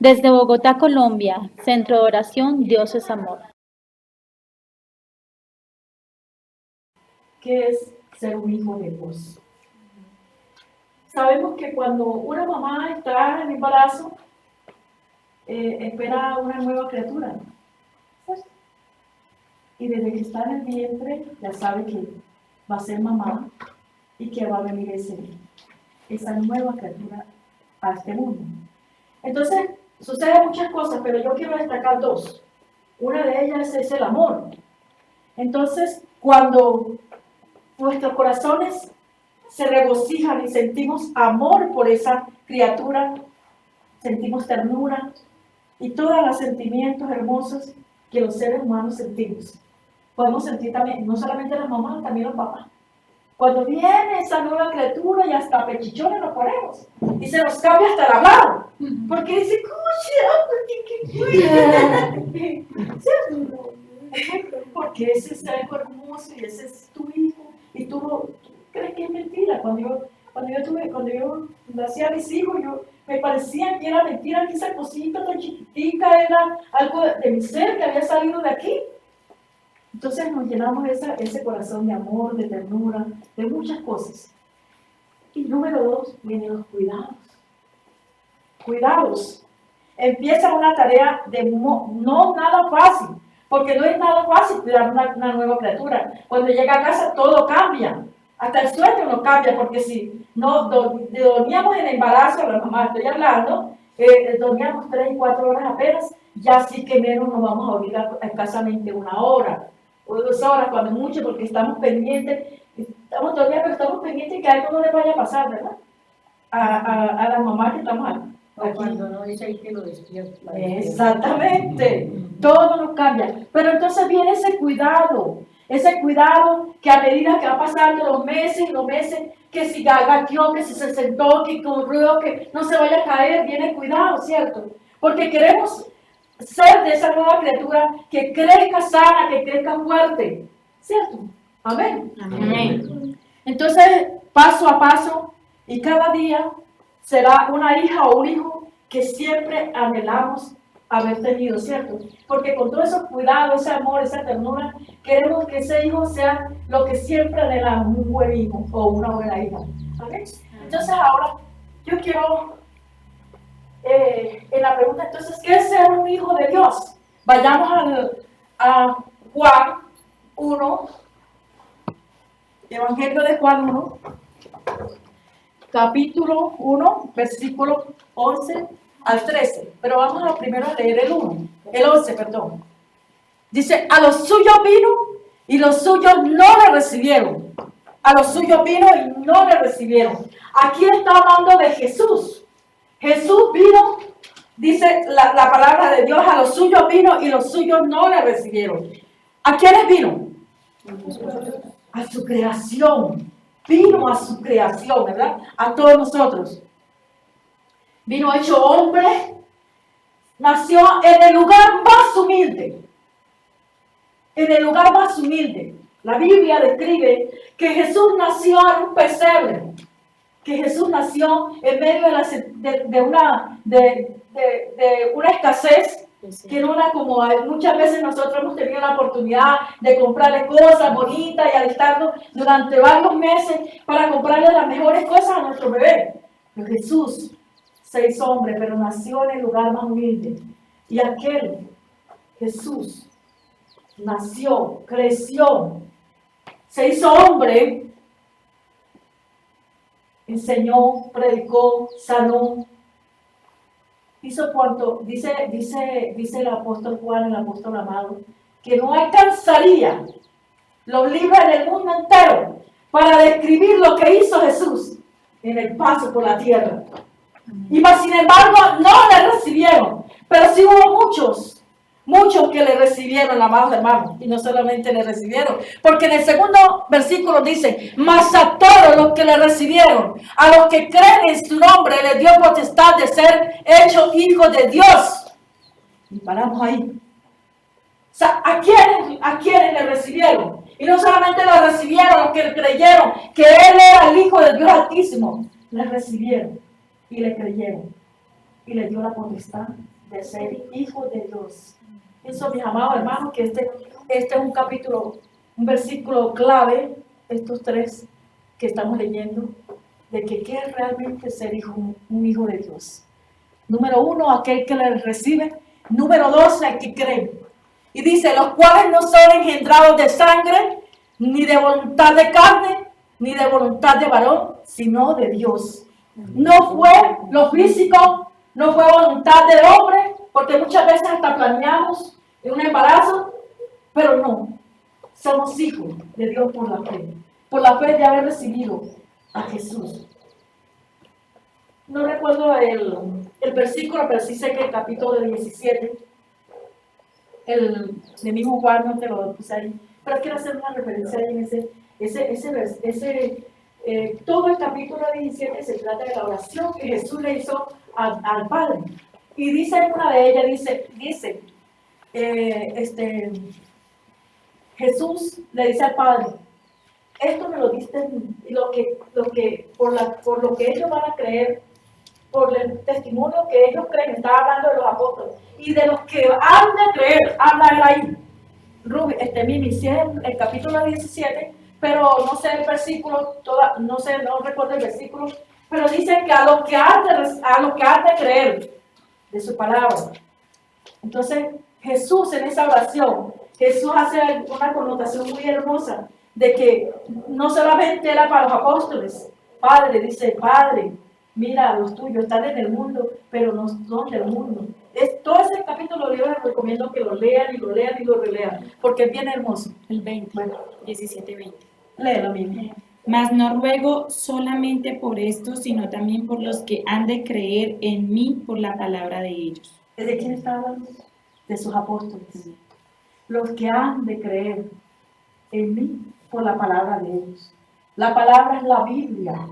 Desde Bogotá, Colombia, Centro de Oración Dios es Amor. ¿Qué es ser un hijo de Dios? Sabemos que cuando una mamá está en embarazo, espera una nueva criatura, ¿cierto? Y desde que está en el vientre ya sabe que va a ser mamá y que va a venir esa nueva criatura a este mundo. Entonces, suceden muchas cosas, pero yo quiero destacar dos. Una de ellas es el amor. Entonces, cuando nuestros corazones se regocijan y sentimos amor por esa criatura, sentimos ternura y todos los sentimientos hermosos que los seres humanos sentimos. Podemos sentir también, no solamente las mamás, también los papás. Cuando viene esa nueva criatura y hasta pechichones nos ponemos y se nos cambia hasta el hablado, porque dice, ¿cierto? Porque ese es algo hermoso y ese es tu hijo y tú crees que es mentira. Cuando yo nací a mis hijos, me parecía que era mentira, que esa cosita tan chiquitica era algo de mi ser que había salido de aquí. Entonces nos llenamos ese corazón de amor, de ternura, de muchas cosas. Y número dos, vienen los cuidados. Cuidados. Empieza una tarea no nada fácil, porque no es nada fácil cuidar una nueva criatura. Cuando llega a casa todo cambia, hasta el sueño no cambia, porque si no dormíamos en embarazo, la mamá estoy hablando, dormíamos 3 y 4 horas apenas, ya sí que menos nos vamos a dormir escasamente 1 hora o 2 horas, cuando mucho, porque estamos pendientes, estamos todavía, pero estamos pendientes que algo no le vaya a pasar, ¿verdad? A las mamás que estamos aquí. Cuando no es ahí que lo despierta. Exactamente, todo nos cambia. Pero entonces viene ese cuidado que a medida que va pasando los meses, que si gagueó, que si se sentó, que corrió, que no se vaya a caer, viene cuidado, ¿cierto? Porque queremos ser de esa nueva criatura que crezca sana, que crezca fuerte, ¿cierto? Amén. Amén. Entonces, paso a paso, y cada día será una hija o un hijo que siempre anhelamos haber tenido, ¿cierto? Porque con todo ese cuidado, ese amor, esa ternura, queremos que ese hijo sea lo que siempre anhelamos, un buen hijo o una buena hija. ¿Amén? Entonces ahora, yo quiero, en la pregunta, entonces, ¿qué es ser un hijo de Dios? Vayamos a Juan 1, Evangelio de Juan 1, capítulo 1, versículo 11 al 13. Pero vamos a primero a leer el 11, perdón. Dice, a los suyos vino y los suyos no le recibieron. A los suyos vino y no le recibieron. Aquí está hablando de Jesús. Jesús vino, dice la palabra de Dios, a los suyos vino y los suyos no le recibieron. ¿A quiénes vino? A su creación. Vino a su creación, ¿verdad? A todos nosotros. Vino hecho hombre, nació en el lugar más humilde. En el lugar más humilde. La Biblia describe que Jesús nació en un pesebre. Que Jesús nació en medio de una escasez, que no era como muchas veces nosotros hemos tenido la oportunidad de comprarle cosas bonitas y alistarnos durante varios meses para comprarle las mejores cosas a nuestro bebé. Pero Jesús se hizo hombre, pero nació en el lugar más humilde. Y aquel Jesús nació, creció, se hizo hombre, enseñó, predicó, sanó, hizo cuanto, dice el apóstol Juan, el apóstol amado, que no alcanzaría los libros en el mundo entero para describir lo que hizo Jesús en el paso por la tierra. Y más sin embargo no le recibieron, pero sí hubo muchos que le recibieron, amados hermanos, y no solamente le recibieron, porque en el segundo versículo dice, mas a todos los que le recibieron, a los que creen en su nombre, le dio potestad de ser hechos hijos de Dios. Y paramos ahí. O sea, ¿a quiénes le recibieron? Y no solamente lo recibieron, los que creyeron que Él era el Hijo del Dios Altísimo, le recibieron y le creyeron. y le dio la potestad de ser hijo de Dios. Eso, mis amados hermanos, que este es un capítulo, un versículo clave, estos tres que estamos leyendo, de que qué es realmente ser un hijo de Dios. Número 1, aquel que le recibe. Número 2, el que cree. Y dice, los cuales no son engendrados de sangre, ni de voluntad de carne, ni de voluntad de varón, sino de Dios. No fue lo físico, no fue voluntad del hombre, porque muchas veces hasta planeamos un embarazo, pero no. Somos hijos de Dios por la fe de haber recibido a Jesús. No recuerdo el versículo, pero sí sé que el capítulo 17, de mismo Juan, no te lo puse ahí, pero quiero hacer una referencia ahí en todo el capítulo 17 se trata de la oración que Jesús le hizo al Padre. Y dice en una de ellas, Jesús le dice al Padre, esto me lo diste, por lo que ellos van a creer, por el testimonio que ellos creen, estaba hablando de los apóstoles, y de los que han de creer, habla él ahí. Mimi, si es el capítulo 17, pero no sé el versículo, no recuerdo el versículo, pero dice que a los que han de creer de su palabra. Entonces, Jesús en esa oración, Jesús hace una connotación muy hermosa, de que no solamente era para los apóstoles. Padre, dice, Padre, mira, los tuyos están en el mundo, pero no son del mundo. Todo ese capítulo yo les recomiendo que lo lean y lo lean y lo relean, porque es bien hermoso. El 20, Bueno, 17-20. léelo, Mimi. Mas no ruego solamente por esto, sino también por los que han de creer en mí por la palabra de ellos. ¿De quién está hablando? De sus apóstoles. Los que han de creer en mí por la palabra de ellos. La palabra es la Biblia,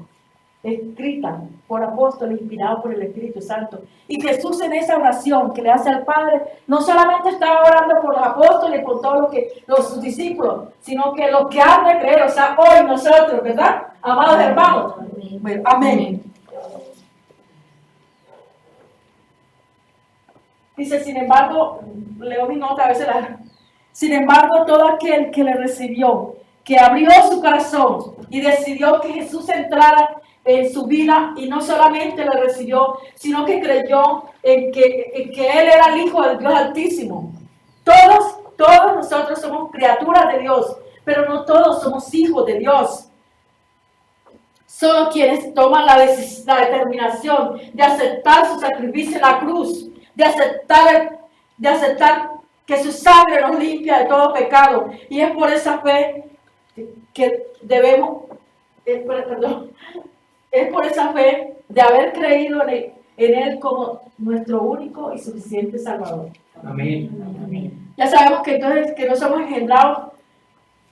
escrita por apóstoles, inspirado por el Espíritu Santo. Y Jesús en esa oración que le hace al Padre, no solamente estaba orando por los apóstoles, por todos sus discípulos, sino que los que han de creer, o sea, hoy nosotros, ¿verdad? Amados hermanos. Bueno, amén. Dice, sin embargo, leo mi nota, a veces sin embargo, todo aquel que le recibió, que abrió su corazón y decidió que Jesús entrara en su vida y no solamente le recibió, sino que creyó en que Él era el Hijo del Dios Altísimo. Todos nosotros somos criaturas de Dios, pero no todos somos hijos de Dios. Solo quienes toman la determinación de aceptar su sacrificio en la cruz, de aceptar que su sangre nos limpia de todo pecado. Y es por esa fe que debemos, es por esa fe de haber creído en Él como nuestro único y suficiente Salvador. Amén. Ya sabemos que entonces que no somos engendrados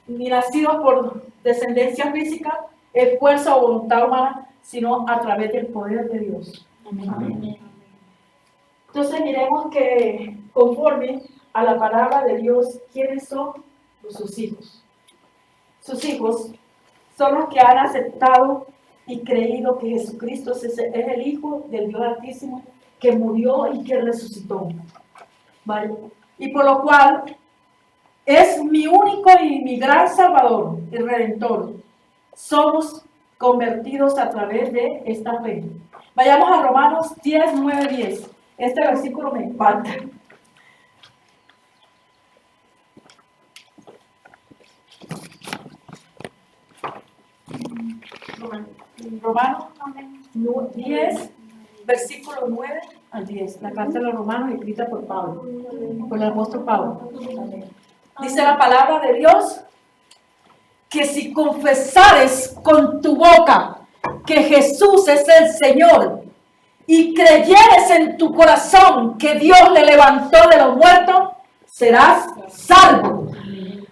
ni nacidos por descendencia física, esfuerzo o voluntad humana, sino a través del poder de Dios. Amén. Entonces miremos que conforme a la palabra de Dios, ¿quiénes son sus hijos? Sus hijos son los que han aceptado y creído que Jesucristo es el Hijo del Dios Altísimo, que murió y que resucitó. ¿Vale? Y por lo cual es mi único y mi gran Salvador y Redentor. Somos convertidos a través de esta fe. Vayamos a Romanos 10, 9, 10. Este versículo me encanta. Romanos 10, versículo 9 al 10. La carta de los Romanos escrita por Pablo, por el apóstol Pablo. Dice la palabra de Dios que si confesares con tu boca que Jesús es el Señor y creyeres en tu corazón que Dios le levantó de los muertos, serás salvo.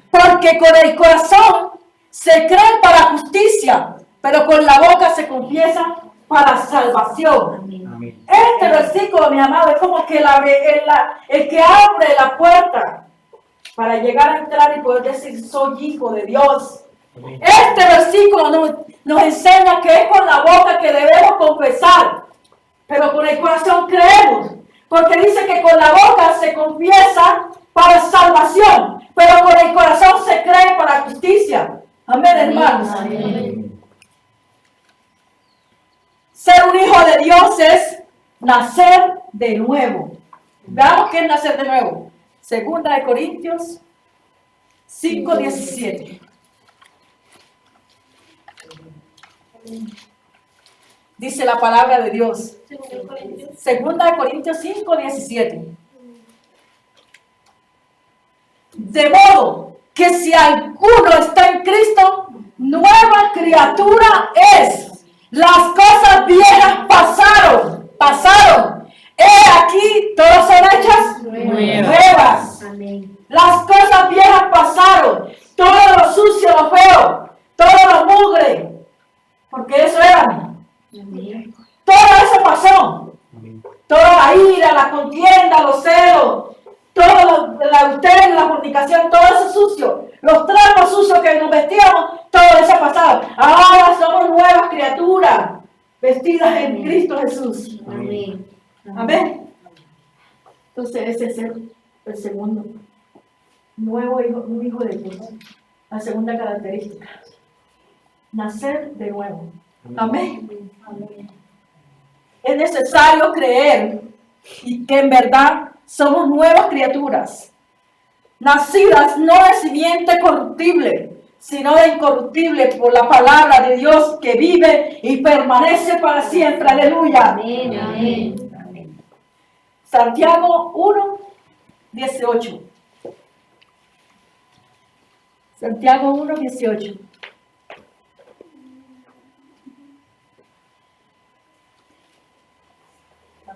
Porque con el corazón se cree para justicia, pero con la boca se confiesa para salvación. Amén. Este versículo, mi amado, es como que el que abre la puerta para llegar a entrar y poder decir, soy hijo de Dios. Amén. Este versículo nos enseña que es con la boca que debemos confesar pero con el corazón creemos. Porque dice que con la boca se confiesa para salvación, pero con el corazón se cree para justicia. Amén, hermanos. Ser un hijo de Dios es nacer de nuevo. Veamos qué es nacer de nuevo. Segunda de Corintios 5:17. Dice la palabra de Dios. Segunda de Corintios 5:17. De modo que si alguno está en Cristo, nueva criatura es. Las cosas viejas pasaron. He aquí, todas son hechas nuevas. Las cosas viejas pasaron. Todo lo sucio, lo feo, todo lo mugre. Porque eso era. Todo eso pasó. Toda la ira, la contienda, los celos, todo la adulterio, la fornicación, todo eso sucio. Los trapos sucios que nos vestíamos, todo eso ha pasado. Ahora somos nuevas criaturas, vestidas en Cristo Jesús. Amén. Amén. Entonces ese es el segundo. Nuevo hijo, un hijo de Dios. La segunda característica. Nacer de nuevo. Amén. Es necesario creer y que en verdad somos nuevas criaturas, nacidas no de simiente corruptible, sino de incorruptible por la palabra de Dios que vive y permanece para siempre. Aleluya. Amén. Santiago 1:18. Santiago 1:18.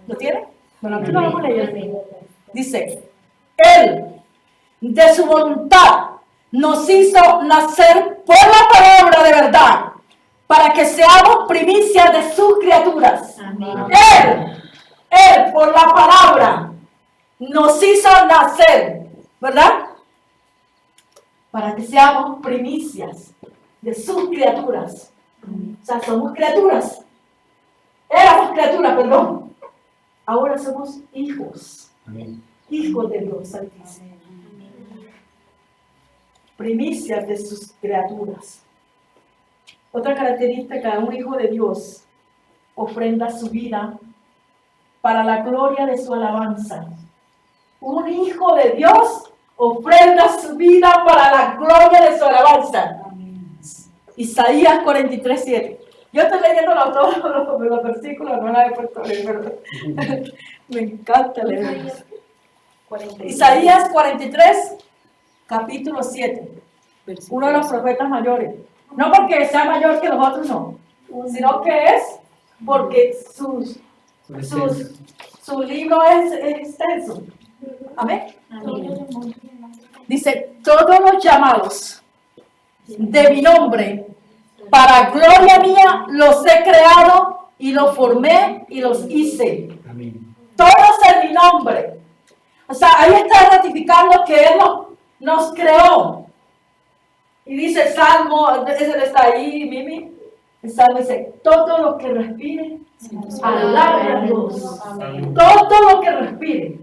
¿Lo tiene? Bueno, aquí lo vamos a leer. Dice, Él, de su voluntad, nos hizo nacer por la palabra de verdad, para que seamos primicias de sus criaturas. Él, por la palabra, nos hizo nacer, ¿verdad? Para que seamos primicias de sus criaturas. O sea, somos criaturas. Éramos criaturas, perdón. Ahora somos hijos. Amén. Hijos de Dios Altísimo. Primicias de sus criaturas. Otra característica de un hijo de Dios: ofrenda su vida para la gloria de su alabanza. Un hijo de Dios ofrenda su vida para la gloria de su alabanza. Isaías 43:7. Yo estoy leyendo todos los versículos, no la he puesto a leer, pero me encanta leer. Isaías 43, capítulo 7. Uno de los profetas mayores. No porque sea mayor que los otros, no. Sino que es porque su libro es extenso. Amén. Dice, todos los llamados de mi nombre, para gloria mía, los he creado y los formé y los hice. Amén. Todos en mi nombre. O sea, ahí está ratificando que Él nos creó. Y dice el Salmo, ese está ahí, Mimi. El Salmo dice, todo lo que respire, alabe a Dios. Amén. Todo lo que respire.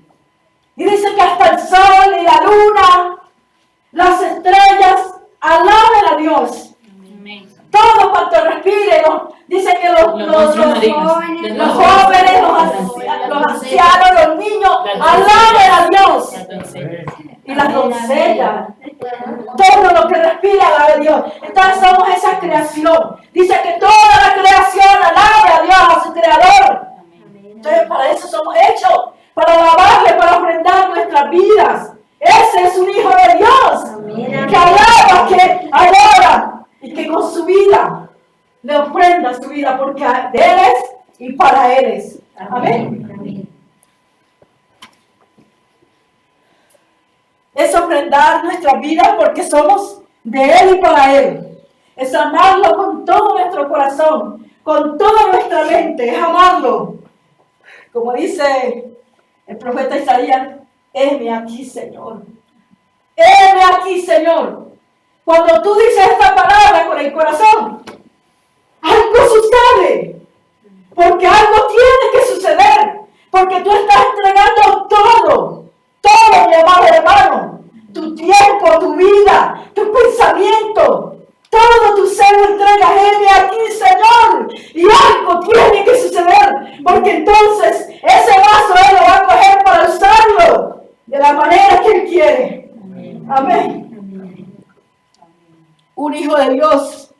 Y dice que hasta el sol y la luna, las estrellas, alaben a Dios. Todo cuanto respire, dice que los jóvenes, los ancianos, los niños, alaben a Dios. Y las doncellas, todo lo que respira, alabe a Dios. Entonces somos esa creación. Dice que toda la creación alabe a Dios, a su creador. Entonces para eso somos hechos, para alabarle, para ofrendar nuestras vidas. Ese es un hijo de Dios, que alaba, que adora. Y que con su vida le ofrenda su vida, porque de Él es y para Él es. Amén. Es ofrendar nuestra vida porque somos de Él y para Él. Es amarlo con todo nuestro corazón, con toda nuestra mente. Es amarlo. Como dice el profeta Isaías, heme aquí, Señor. Heme aquí, Señor. Cuando tú dices esta palabra con el corazón, algo sucede, porque algo tiene que suceder. Porque tú estás entregando todo, mi amado hermano. Tu tiempo, tu vida, tu pensamiento, todo tu ser lo entregas. Heme aquí, Señor. Y algo tiene que suceder. Porque entonces ese vaso Él lo va a coger para usarlo de la manera que Él quiere. Amén. Un hijo de Dios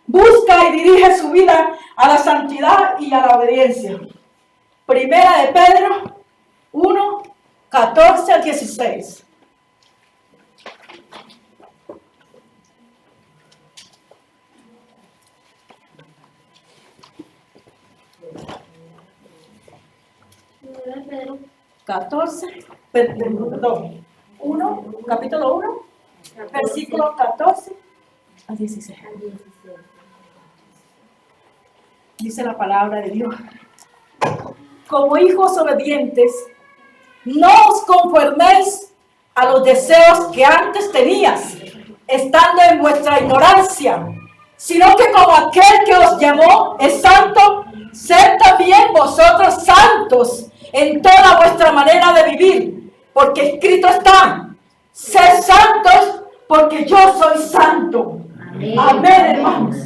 busca y dirige su vida a la santidad y a la obediencia. Primera de Pedro 1, 14 al 16. Pedro 14, perdón, 1, capítulo 1, versículo 14 a 16. Dice la palabra de Dios. Como hijos obedientes, no os conforméis a los deseos que antes tenías, estando en vuestra ignorancia, sino que como aquel que os llamó es santo, sed también vosotros santos en toda vuestra manera de vivir, porque escrito está, sed santos porque yo soy santo. Amén, hermanos.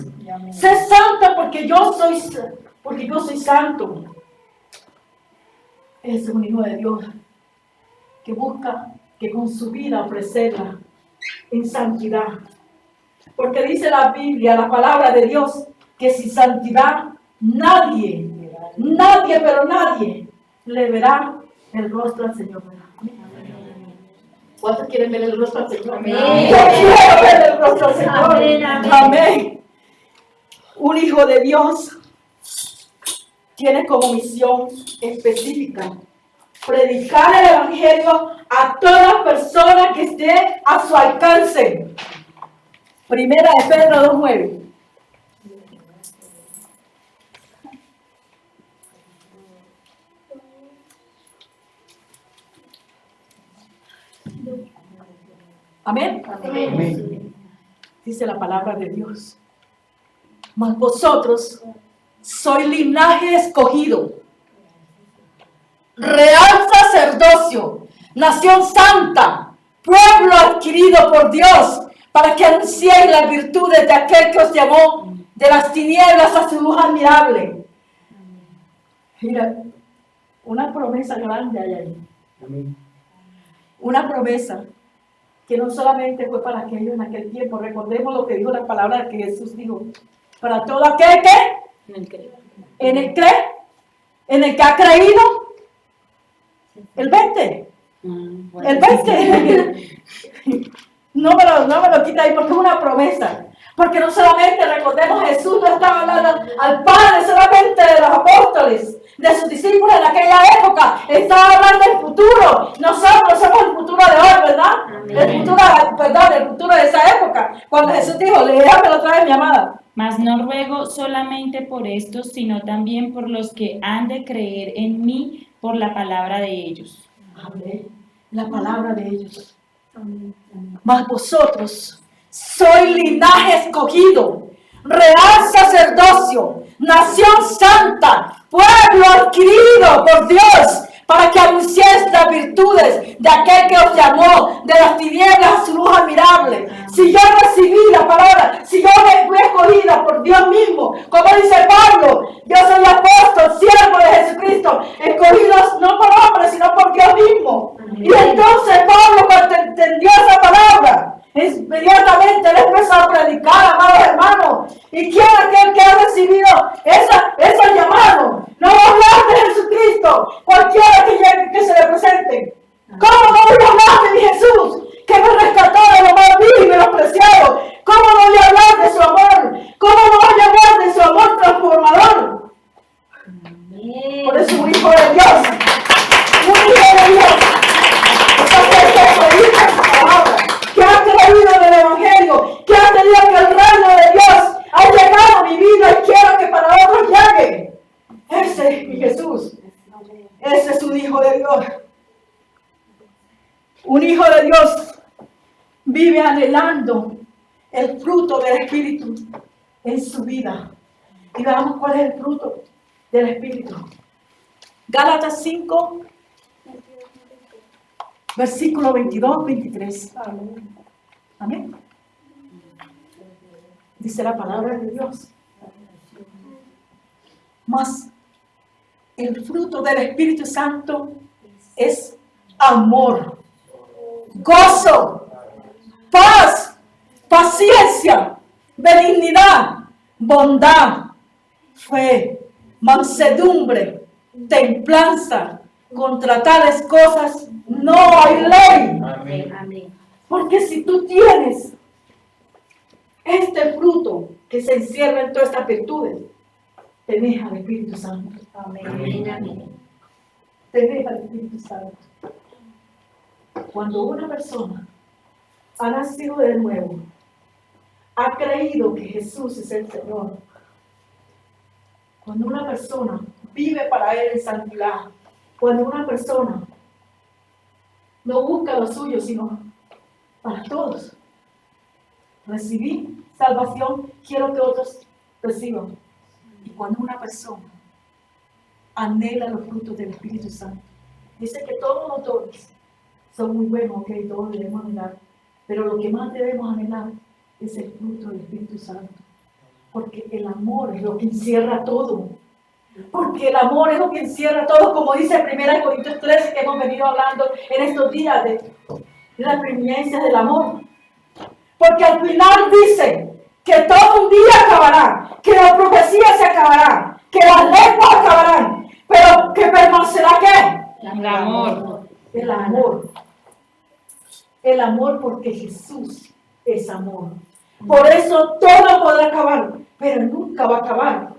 Sed santo porque yo soy santo. Es un hijo de Dios que busca que con su vida ofrecerla en santidad. Porque dice la Biblia, la palabra de Dios, que sin santidad nadie, pero nadie le verá el rostro al Señor. ¿Cuántos quieren ver el rostro al Señor? Amén. Yo quiero ver el rostro al Señor. Amén, amén. Amén. Un hijo de Dios tiene como misión específica predicar el evangelio a toda persona que esté a su alcance. Primera de Pedro 2:9. Amén. Amén. Dice la palabra de Dios. Mas vosotros sois linaje escogido, real sacerdocio, nación santa, pueblo adquirido por Dios, para que anunciéis las virtudes de aquel que os llamó de las tinieblas a su luz admirable. Mira, una promesa grande hay ahí. Una promesa que no solamente fue para aquellos en aquel tiempo. Recordemos lo que dijo la palabra que Jesús dijo. Para todo aquel que en el que ha creído. El 20. El 20. No me lo quita ahí porque es una promesa. Porque no solamente, recordemos, Jesús no estaba hablando al Padre solamente de los apóstoles, de sus discípulos en aquella época. Estaba hablando del futuro. Nosotros somos el futuro de hoy, ¿verdad? Amén. El futuro de esa época. Cuando Jesús dijo, léamelo otra vez, mi amada. Mas no ruego solamente por estos, sino también por los que han de creer en mí por la palabra de ellos. Amén. La palabra de ellos. Mas vosotros sois linaje escogido, real sacerdocio, nación santa, pueblo adquirido por Dios, para que anunciéis las virtudes de aquel que os llamó de las tinieblas a su luz admirable. Si yo recibí la palabra, si yo fui escogida por Dios mismo, como dice Pablo, yo soy apóstol, siervo de Jesucristo, escogidos no por hombres, sino por Dios mismo. Y entonces Pablo, cuando entendió esa palabra, inmediatamente él empezó a predicar, amados hermanos. ¿Y quién es aquel que ha recibido ese llamado? No va a hablar de Jesucristo, cualquiera que se le presente. ¿Cómo no voy a hablar de mi Jesús, que me rescató de lo más vil y menospreciado? ¿Cómo no voy a hablar de su amor? ¿Cómo no voy a hablar de su amor transformador? Por eso un hijo de Dios, que ha creído en el Evangelio, que ha tenido que el reino de Dios ha llegado a mi vida y quiero que para otros llegue. Ese es mi Jesús. Ese es un hijo de Dios. Un hijo de Dios vive anhelando el fruto del Espíritu en su vida. Y veamos cuál es el fruto del Espíritu. Gálatas 5, versículo 22, 23. Amén. Dice la palabra de Dios. Mas el fruto del Espíritu Santo es amor, gozo, paz, paciencia, benignidad, bondad, fe, mansedumbre, templanza. Contra tales cosas no hay ley. Amén. Porque si tú tienes este fruto que se encierra en todas estas virtudes, tenés al Espíritu Santo. Amén. Tenés al Espíritu Santo. Cuando una persona ha nacido de nuevo, ha creído que Jesús es el Señor, cuando una persona vive para Él en santidad, cuando una persona no busca lo suyo, sino para todos, recibí salvación, quiero que otros reciban. Y cuando una persona anhela los frutos del Espíritu Santo, dice que todos los dones son muy buenos, ok, todos debemos anhelar, pero lo que más debemos anhelar es el fruto del Espíritu Santo, porque el amor es lo que encierra todo, porque el amor es lo que encierra todo, como dice 1 Corintios 13, que hemos venido hablando en estos días de las preeminencias del amor, porque al final dice que todo un día acabará, que la profecía se acabará, que las lenguas acabarán, pero que permanecerá ¿qué? El amor. El amor. El amor, porque Jesús es amor. Por eso todo podrá acabar, pero nunca va a acabar,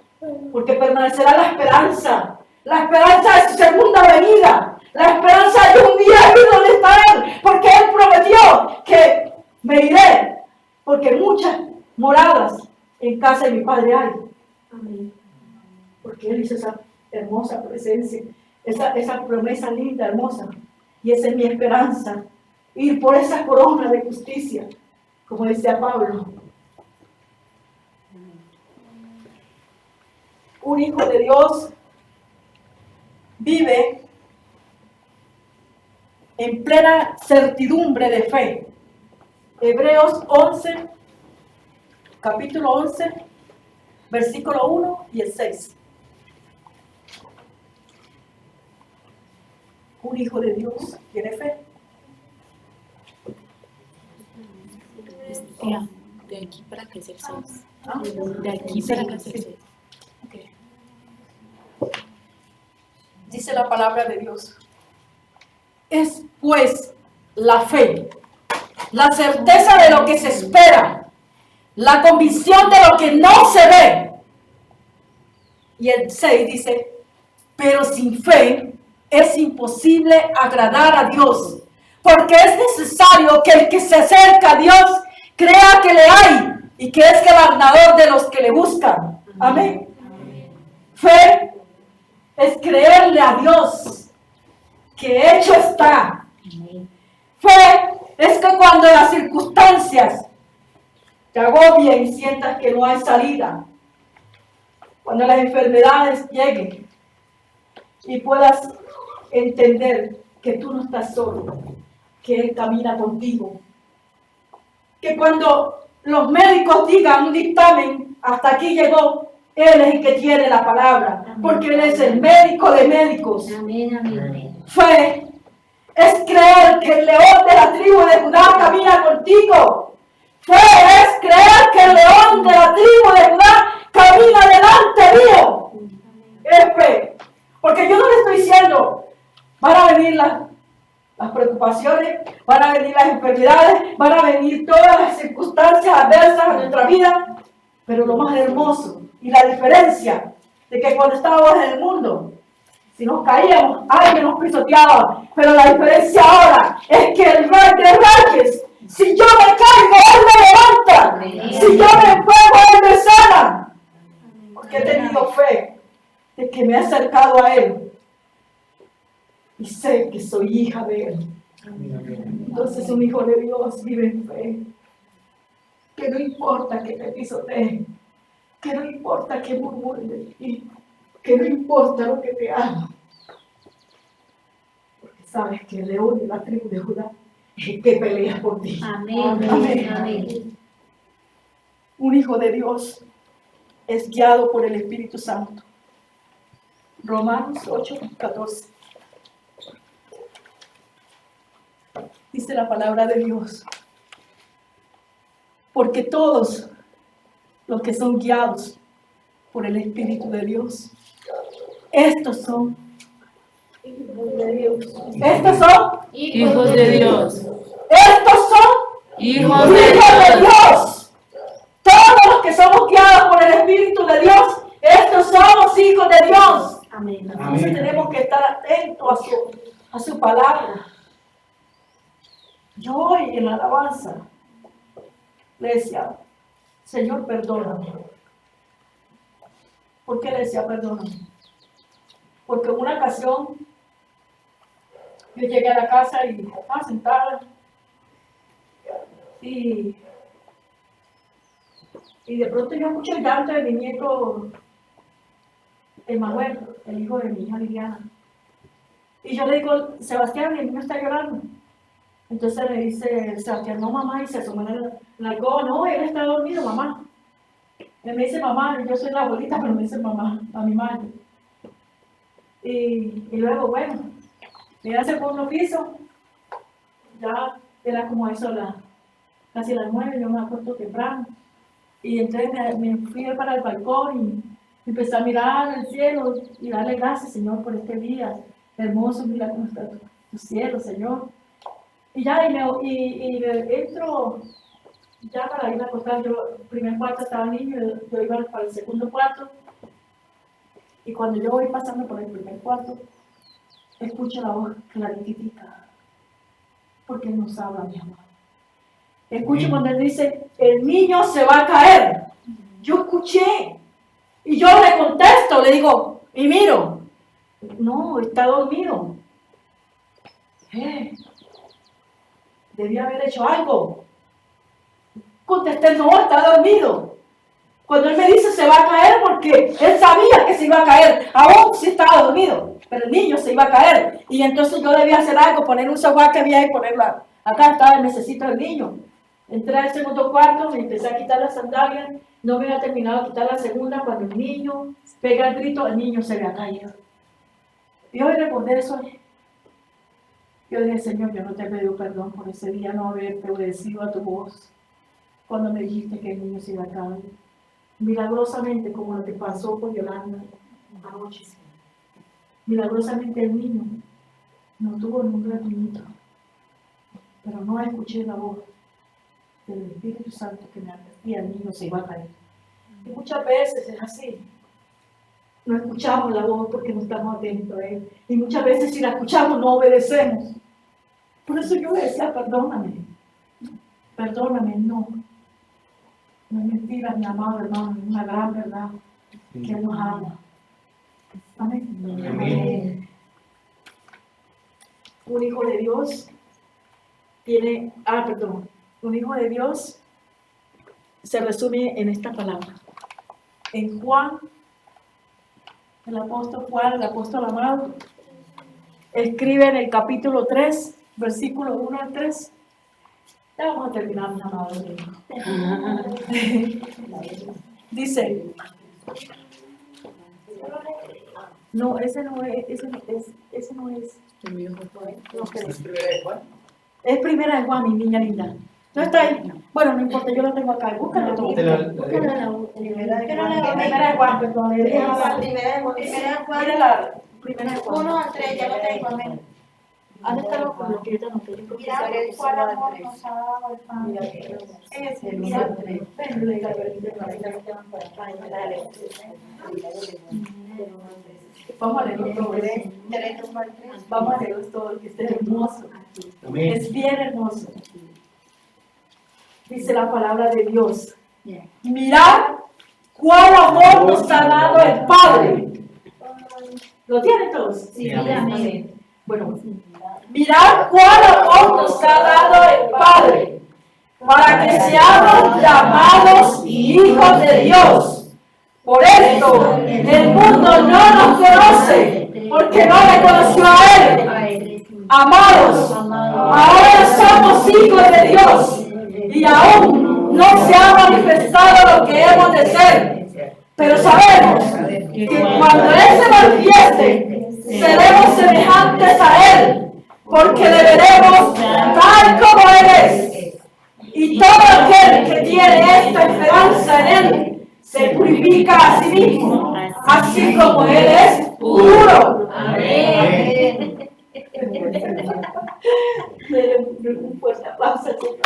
porque permanecerá la esperanza de su segunda venida, la esperanza de un día aquí donde está Él, porque Él prometió que me iré, porque muchas moradas en casa de mi Padre hay. Porque Él hizo esa hermosa presencia, esa promesa linda, hermosa, y esa es mi esperanza, ir por esa corona de justicia, como decía Pablo. Un hijo de Dios vive en plena certidumbre de fe. Hebreos 11, capítulo 11, versículo 1 y el 6. Un hijo de Dios tiene fe. De aquí para que es el 6. ¿Ah? De aquí para que es el 6. Ok. Dice la palabra de Dios. Es pues la fe, la certeza de lo que se espera, la convicción de lo que no se ve. Y el 6 dice, pero sin fe es imposible agradar a Dios, porque es necesario que el que se acerca a Dios crea que le hay y que es galardador de los que le buscan. Amén. Fe es creerle a Dios que hecho está. Fe es que cuando las circunstancias te agobien y sientas que no hay salida, cuando las enfermedades lleguen y puedas entender que tú no estás solo, que Él camina contigo, que cuando los médicos digan un dictamen, hasta aquí llegó, Él es el que tiene la palabra, porque Él es el médico de médicos. Amén. Fe es creer que el león de la tribu de Judá camina contigo. Fe es creer que el león de la tribu de Judá camina delante mío. Es fe. Porque yo no le estoy diciendo, van a venir las preocupaciones, van a venir las enfermedades, van a venir todas las circunstancias adversas a nuestra vida, pero lo más hermoso y la diferencia de que cuando estábamos en el mundo, si nos caíamos, alguien nos pisoteaba, pero la diferencia ahora es que el Rey de Reyes, si yo me caigo, Él me levanta, si yo me enfermo, Él me sana, porque he tenido fe de que me he acercado a Él y sé que soy hija de Él. Entonces un hijo de Dios vive en fe, que no importa que te pisoteen, que no importa que murmuren de ti, que no importa lo que te hagan, sabes que el león de la tribu de Judá es el que pelea por ti. Amén. Amén. Amén. Un hijo de Dios es guiado por el Espíritu Santo. Romanos 8:14. Dice la palabra de Dios. Porque todos los que son guiados por el Espíritu de Dios, estos son hijos de Dios. Estos son Hijos de Dios. estos son Hijos de hijos de Dios. Dios. Todos los que somos guiados por el Espíritu de Dios, estos somos hijos de Dios. Amén. Entonces tenemos que estar atentos a su palabra. Yo hoy en la alabanza le decía, Señor, perdóname. ¿Por qué le decía perdóname? Porque en una ocasión yo llegué a la casa y estaba sentada y de pronto yo escuché el llanto de mi nieto Emanuel, el hijo de mi hija Liliana. Y yo le digo, Sebastián, el niño está llorando. Entonces me dice Sebastián, no mamá, y se asomó en la alcoba, no, él está dormido, mamá. Él me dice mamá, yo soy la abuelita, pero me dice mamá, a mi madre. Y luego, bueno, me iba a hacer por un piso, ya era como eso, casi las 9, yo me acuerdo temprano. Y entonces me fui para el balcón y empecé a mirar el cielo y darle gracias, Señor, por este día hermoso, mira cómo está tu cielo, Señor. Y ya, y entro, ya para ir a acostar, yo, el primer cuarto estaba niño, yo iba para el segundo cuarto, y cuando yo voy pasando por el primer cuarto, escucho la voz claritica, porque Él nos habla, mi amado. Escucho cuando Él dice, el niño se va a caer. Yo escuché, y yo le contesto, le digo, y miro, no, está dormido. Debía haber hecho algo. Contesté, no, está dormido. Cuando Él me dice se va a caer, porque Él sabía que se iba a caer, aún si estaba dormido, pero el niño se iba a caer. Y entonces yo debía hacer algo, poner un sofá que había y ponerla. Acá estaba el necesito del niño. Entré al segundo cuarto, me empecé a quitar las sandalias, no me había terminado de quitar la segunda, cuando el niño pega el grito, el niño se había caído. Y hoy recordé eso. Yo dije, Señor, yo no te pido perdón por ese día no haberte obedecido a tu voz cuando me dijiste que el niño se iba a caer. Milagrosamente, como lo que pasó con Yolanda anoche. Milagrosamente el niño no tuvo ningún gratuito, pero no escuché la voz del Espíritu Santo que me advertía, el niño se iba a caer. Y muchas veces es así. No escuchamos la voz porque no estamos atentos a Él. Y muchas veces si la escuchamos no obedecemos. Por eso yo le decía, perdóname. Perdóname, no. No es mentira, mi amado hermano, es una gran verdad que Él nos ama. Amén. Amén. Un hijo de Dios tiene, un hijo de Dios se resume en esta palabra. En Juan, el apóstol Juan, el apóstol amado, escribe en el capítulo 3, versículo 1 al 3. Ya vamos a terminar, mi amado hermano. Dice, no, ese no es. Es primera de Juan, mi niña linda. ¿No está ahí? Bueno, no importa, yo lo tengo acá. Búscalo tú. Primera de Juan, perdón. Mira la primera de Juan. 1 al 3, ya lo tengo, amén. ¿Dónde está lo que yo te anoté? Yo creo que Mira, cuál amor nos ha dado el Padre. Ese, mira. Vamos a leerlo todo. Vamos a leerlo todo, que es hermoso. Es bien hermoso. Dice la palabra de Dios. Mirad cuál amor nos ha dado el Padre. ¿Lo tienen todos? Sí, amén. Bueno, mirad cuál amor nos ha dado el Padre, para que seamos llamados hijos de Dios. Por esto, el mundo no nos conoce, porque no le conoció a Él. amados, ahora somos hijos de Dios y aún no se ha manifestado lo que hemos de ser, pero sabemos que cuando Él se manifieste, seremos semejantes a Él, porque le veremos tal como Él es. Y todo aquel que tiene esta esperanza en Él, se purifica a sí mismo, así como Él es puro. Amén. Un fuerte aplauso, Señor.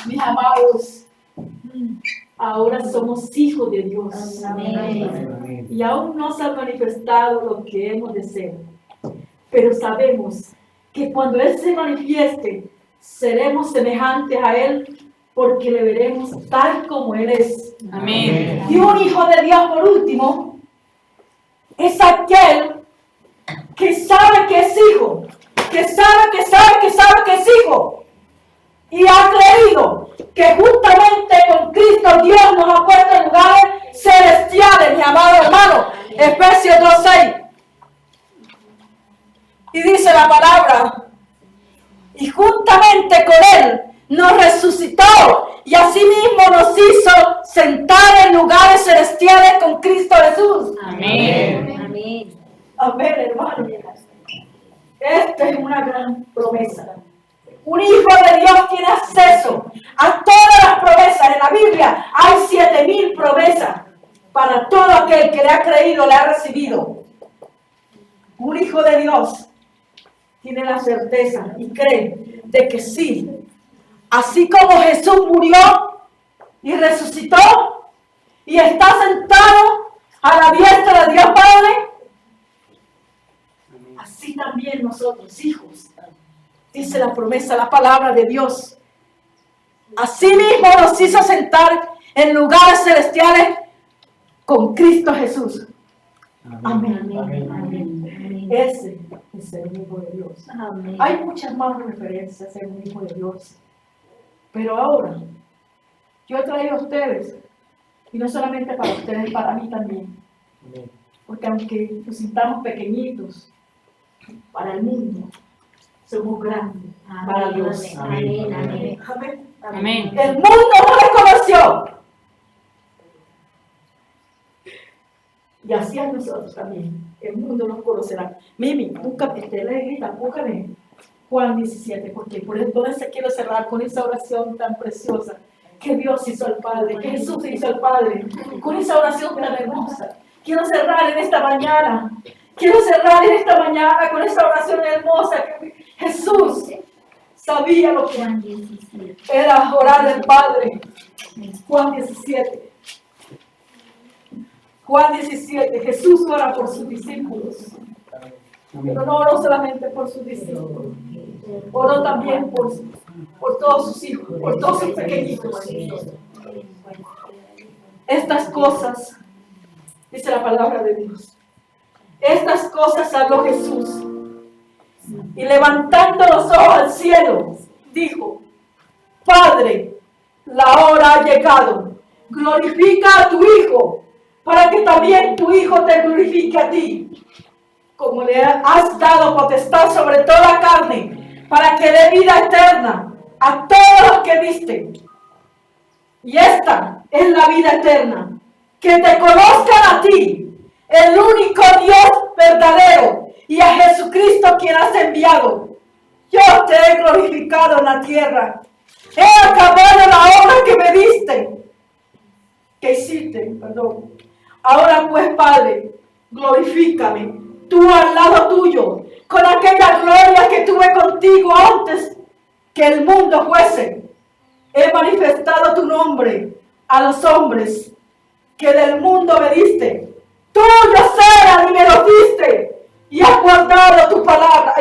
Mis amados, ahora somos hijos de Dios. Amén. Y aún no se ha manifestado lo que hemos de ser. Pero sabemos que cuando Él se manifieste, seremos semejantes a Él, porque le veremos tal como Él es. Amén. Y un hijo de Dios, por último, es aquel que sabe que es hijo, que sabe que es hijo, y ha creído que justamente con Cristo Dios nos ha puesto en lugares celestiales, mi amado hermano. Efesios 2:6. Y dice la palabra, y juntamente con Él nos resucitó y asimismo nos hizo sentar en lugares celestiales con Cristo Jesús. Amén. Amén. Amén, hermano. Esta es una gran promesa. Un hijo de Dios tiene acceso a todas las promesas. En la Biblia hay 7,000 promesas para todo aquel que le ha creído, le ha recibido. Un hijo de Dios tiene la certeza y cree de que sí, así como Jesús murió y resucitó y está sentado a la diestra de Dios Padre, así también nosotros, hijos, dice la promesa, la palabra de Dios. Así mismo nos hizo sentar en lugares celestiales con Cristo Jesús. Amén. Amén. Ese es ser un hijo de Dios. Amén. Hay muchas más referencias a ser un hijo de Dios. Pero ahora, yo he traído a ustedes, y no solamente para ustedes, para mí también. Porque aunque nos sintamos pequeñitos, para el mundo, somos grandes para Dios. Amén. Amén. Amén. Amén. El mundo no les conoció. Y así a nosotros también. El mundo nos conocerá. Mimi, búscame, búscame Juan 17, porque por entonces quiero cerrar con esa oración tan preciosa que Dios hizo al Padre, que Jesús hizo al Padre, con esa oración tan hermosa. Quiero cerrar en esta mañana. Quiero cerrar en esta mañana con esa oración hermosa que Jesús sabía lo que Juan 17. era orar al Padre. Juan 17. Juan 17, Jesús ora por sus discípulos, pero no oró solamente por sus discípulos, oró también por todos sus hijos, por todos sus pequeñitos. Estas cosas, dice la palabra de Dios, estas cosas habló Jesús, y levantando los ojos al cielo, dijo, Padre, la hora ha llegado, glorifica a tu Hijo, para que también tu Hijo te glorifique a ti, como le has dado potestad sobre toda la carne, para que dé vida eterna a todos los que viste. Y esta es la vida eterna, que te conozcan a ti, el único Dios verdadero, y a Jesucristo quien has enviado. Yo te he glorificado en la tierra, he acabado la obra que me diste, que hiciste, perdón. Ahora pues, Padre, glorifícame, tú al lado tuyo, con aquella gloria que tuve contigo antes que el mundo fuese. He manifestado tu nombre a los hombres que del mundo me diste. Tuyos eran y me los diste, y han guardado tu palabra,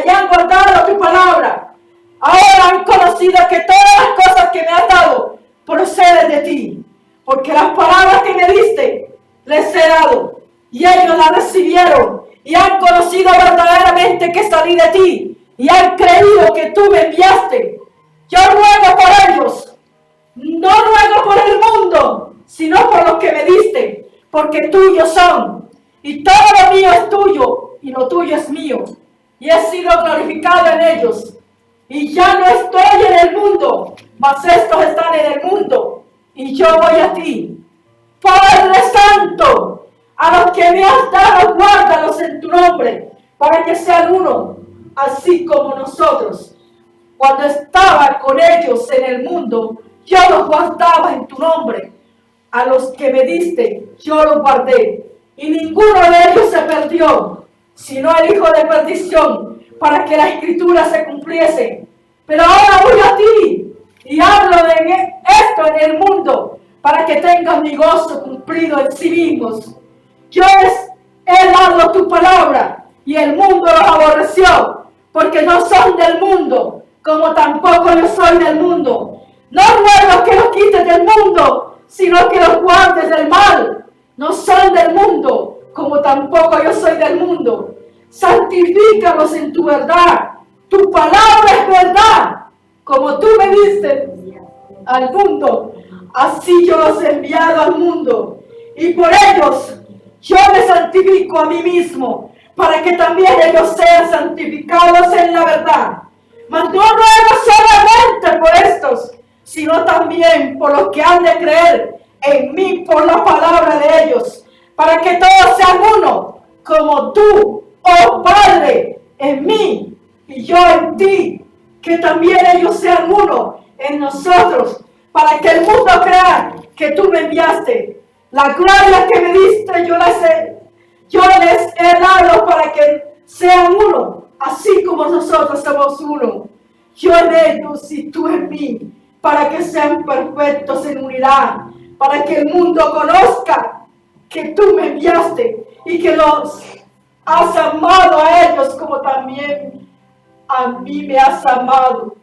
Ahora han conocido que todas las cosas que me has dado proceden de ti, porque las palabras que me diste les he dado, y ellos las recibieron, y han conocido verdaderamente que salí de ti, y han creído que tú me enviaste. Yo ruego por ellos, no ruego por el mundo, sino por los que me diste, porque tuyos son, y todo lo mío es tuyo, y lo tuyo es mío, y he sido glorificado en ellos, y ya no estoy en el mundo, mas estos están en el mundo, y yo voy a ti. Padre Santo, a los que me has dado, guárdalos en tu nombre, para que sean uno, así como nosotros. Cuando estaba con ellos en el mundo, yo los guardaba en tu nombre. A los que me diste, yo los guardé, y ninguno de ellos se perdió, sino el hijo de perdición, para que la escritura se cumpliese. Pero ahora voy a ti, y hablo de esto en el mundo, para que tengan mi gozo cumplido en sí mismos. Yo les he dado tu palabra, y el mundo los aborreció, porque no son del mundo, como tampoco yo soy del mundo. No ruego que los quites del mundo, sino que los guardes del mal. No son del mundo, como tampoco yo soy del mundo. Santifícalos en tu verdad. Tu palabra es verdad. Como tú me diste al mundo, así yo los he enviado al mundo. Y por ellos yo me santifico a mí mismo, para que también ellos sean santificados en la verdad. Mas no ruego solamente por estos, sino también por los que han de creer en mí por la palabra de ellos, para que todos sean uno, como tú, oh Padre, en mí y yo en ti, que también ellos sean uno en nosotros, para que el mundo crea que tú me enviaste. La gloria que me diste yo les he dado para que sean uno, así como nosotros somos uno. Yo en ellos y tú en mí, para que sean perfectos en unidad, para que el mundo conozca que tú me enviaste y que los has amado a ellos como también a mí me has amado.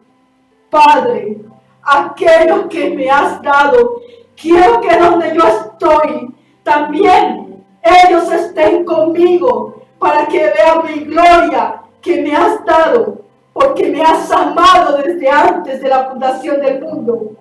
Padre, aquellos que me has dado, quiero que donde yo estoy, también ellos estén conmigo, para que vean mi gloria que me has dado, porque me has amado desde antes de la fundación del mundo.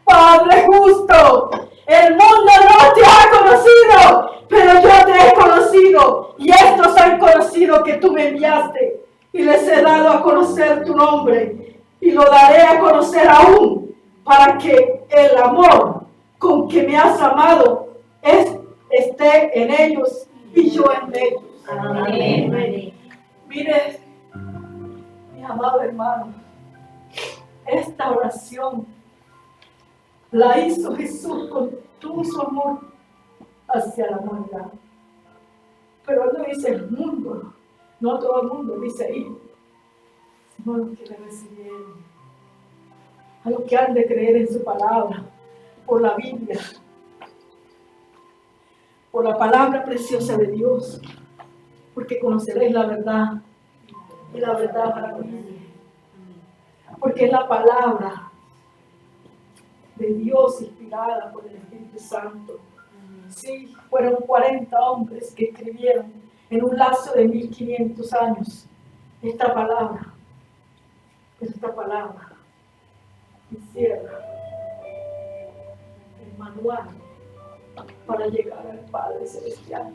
Padre justo, el mundo no te ha conocido, pero yo te he conocido, y estos han conocido que tú me enviaste, y les he dado a conocer tu nombre, y lo daré a conocer aún, para que el amor con que me has amado esté en ellos y yo en ellos. Amén. Mire, mi amado hermano, esta oración la hizo Jesús con todo su amor hacia la humanidad. Pero él no dice el mundo, no todo el mundo, dice ahí, sino los que le recibieron, a los que han de creer en su palabra, por la Biblia, por la palabra preciosa de Dios, porque conoceréis la verdad, y la verdad para mí, porque es la palabra de Dios inspirada por el Espíritu Santo. Sí, fueron 40 hombres que escribieron en un lapso de 1500 años esta palabra, encierra el manual para llegar al Padre Celestial.